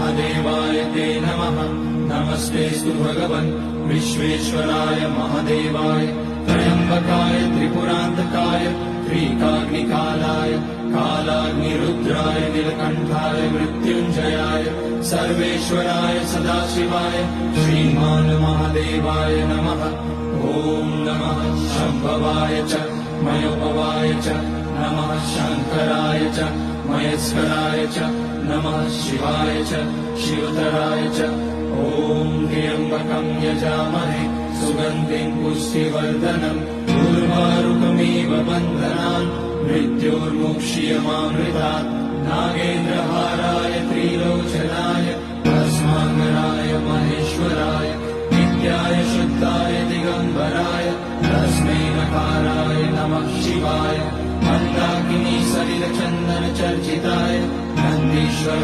महादेवाय ते नमः। नमस्तेऽस्तु भगवन् विश्वेश्वराय महादेवाय त्र्यम्बकाय त्रिपुरान्तकाय त्रिकाग्निकालाय कालाग्निरुद्राय नीलकण्ठाय मृत्युञ्जयाय सर्वेश्वराय सदाशिवाय श्रीमान् महादेवाय नमः। ॐ नमः शम्भवाय च मयोभवाय च नमः शङ्कराय च महेश्वराय च नमः शिवाय च शिवतराय च। ॐ त्र्यम्बकं यजामहे सुगन्धिं पुष्टिवर्धनम् उर्वारुकमिव बन्धनान् मृत्योर्मुक्ष्यमामृतात्। नागेन्द्रहाराय त्रिलोचनाय भस्माकराय महेश्वराय नित्याय शुद्धाय दिगम्बराय तस्मै नकाराय नमः शिवाय। मन्दाकिनी सलिलचन्दनचर्चिताय नन्दीश्वर